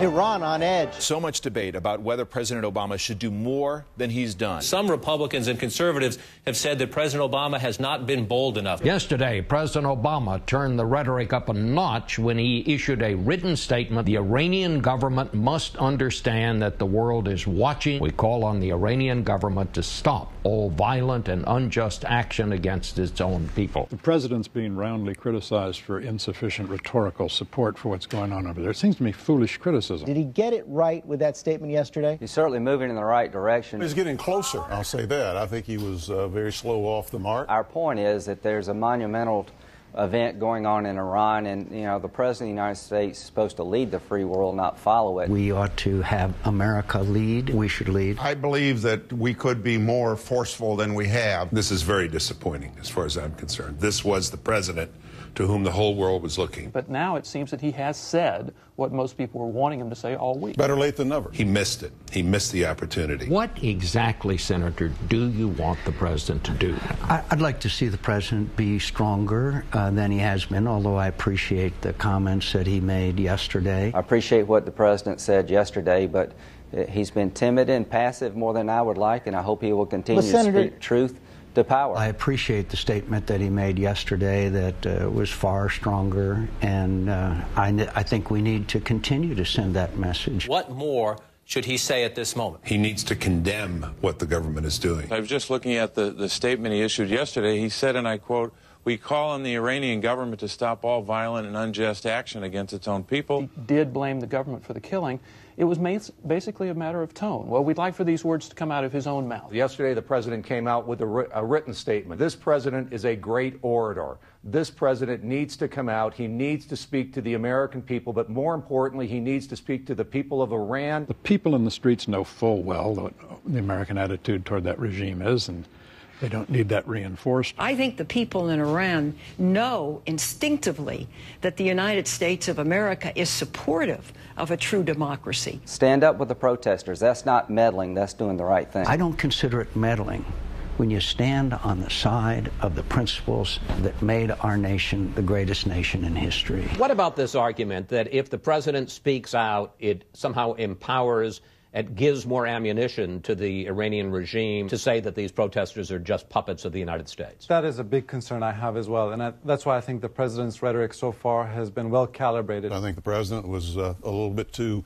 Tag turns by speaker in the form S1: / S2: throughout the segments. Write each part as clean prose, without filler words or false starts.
S1: Iran on edge.
S2: So much debate about whether President Obama should do more than he's done.
S3: Some Republicans and conservatives have said that President Obama has not been bold enough.
S4: Yesterday, President Obama turned the rhetoric up a notch when he issued a written statement. The Iranian government must understand that the world is watching. We call on the Iranian government to stop all violent and unjust action against its own people.
S5: The president's being roundly criticized for insufficient rhetorical support for what's going on over there. It seems to me foolish criticism.
S1: Did he get it right with that statement yesterday?
S6: He's certainly moving in the right direction.
S7: He's getting closer, I'll say that. I think he was very slow off the mark.
S6: Our point is that there's a monumental event going on in Iran, and, you know, the President of the United States is supposed to lead the free world, not follow it.
S8: We ought to have America lead. We should lead.
S9: I believe that we could be more forceful than we have. This is very disappointing as far as I'm concerned. This was the president to whom the whole world was looking.
S10: But now it seems that he has said what most people were wanting him to say all week.
S7: Better late than never.
S9: He missed it. He missed the opportunity.
S4: What exactly, Senator, do you want the president to do?
S8: I'd like to see the president be stronger than he has been, although I appreciate the comments that he made yesterday.
S6: I appreciate what the president said yesterday, but he's been timid and passive more than I would like, and I hope he will continue to speak truth to power.
S8: I appreciate the statement that he made yesterday that was far stronger, and I think we need to continue to send that message.
S3: What more should he say at this moment?
S9: He needs to condemn what the government is doing.
S11: I was just looking at the statement he issued yesterday. He said, and I quote, "We call on the Iranian government to stop all violent and unjust action against its own people."
S10: He did blame the government for the killing. It was basically a matter of tone. Well, we'd like for these words to come out of his own mouth.
S12: Yesterday, the president came out with a written statement. This president is a great orator. This president needs to come out. He needs to speak to the American people, but more importantly, he needs to speak to the people of Iran.
S5: The people in the streets know full well what the American attitude toward that regime is, and they don't need that reinforced.
S13: I think the people in Iran know instinctively that the United States of America is supportive of a true democracy.
S6: Stand up with the protesters. That's not meddling. That's doing the right thing.
S8: I don't consider it meddling when you stand on the side of the principles that made our nation the greatest nation in history.
S4: What about this argument that if the president speaks out, it somehow empowers and gives more ammunition to the Iranian regime to say that these protesters are just puppets of the United States?
S14: That is a big concern I have as well, and that's why I think the president's rhetoric so far has been well calibrated.
S7: I think the president was a little bit too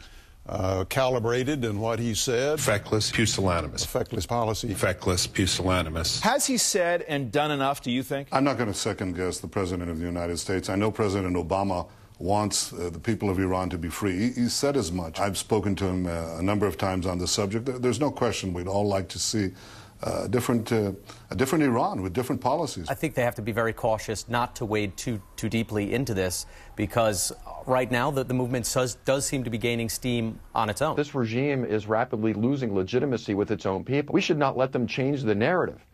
S7: calibrated in what he said.
S9: Feckless, pusillanimous.
S7: Feckless policy.
S9: Feckless, pusillanimous.
S2: Has he said and done enough, do you think?
S7: I'm not going to second guess the president of the United States. I know President Obama wants the people of Iran to be free. He said as much. I've spoken to him a number of times on this subject. There's no question we'd all like to see a different Iran with different policies.
S15: I think they have to be very cautious not to wade too deeply into this, because right now the movement does seem to be gaining steam on its own.
S12: This regime is rapidly losing legitimacy with its own people. We should not let them change the narrative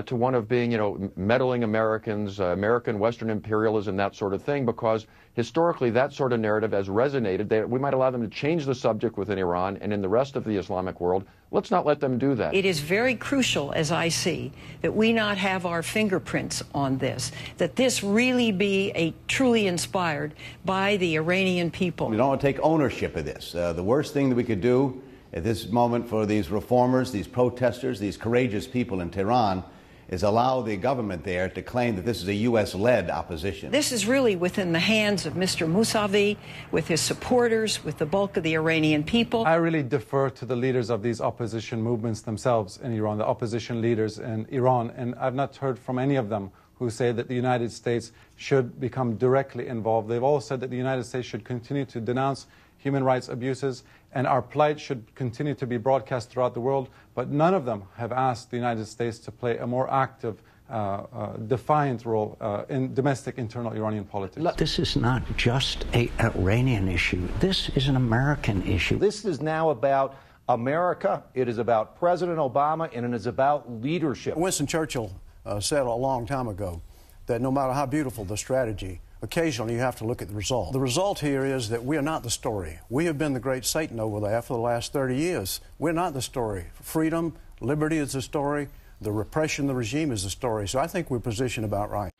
S12: to one of being, meddling Americans, American Western imperialism, that sort of thing, because historically that sort of narrative has resonated. We might allow them to change the subject within Iran and in the rest of the Islamic world. Let's not let them do that.
S13: It is very crucial, as I see, that we not have our fingerprints on this, that this really be truly inspired by the Iranian people.
S1: We don't want to take ownership of this. The worst thing that we could do at this moment for these reformers, these protesters, these courageous people in Tehran, is allow the government there to claim that this is a U.S.-led opposition.
S13: This is really within the hands of Mr. Mousavi, with his supporters, with the bulk of the Iranian people.
S14: I really defer to the leaders of these opposition movements themselves in Iran, the opposition leaders in Iran, and I've not heard from any of them who say that the United States should become directly involved. They've all said that the United States should continue to denounce human rights abuses, and our plight should continue to be broadcast throughout the world, but none of them have asked the United States to play a more active, defiant role in domestic internal Iranian politics.
S8: This is not just an Iranian issue. This is an American issue.
S12: This is now about America. It is about President Obama, and it is about leadership.
S16: Winston Churchill said a long time ago that no matter how beautiful the strategy, occasionally you have to look at the result. The result here is that we are not the story. We have been the great Satan over there for the last 30 years. We're not the story. Freedom, liberty is the story. The repression of the regime is the story. So I think we're positioned about right.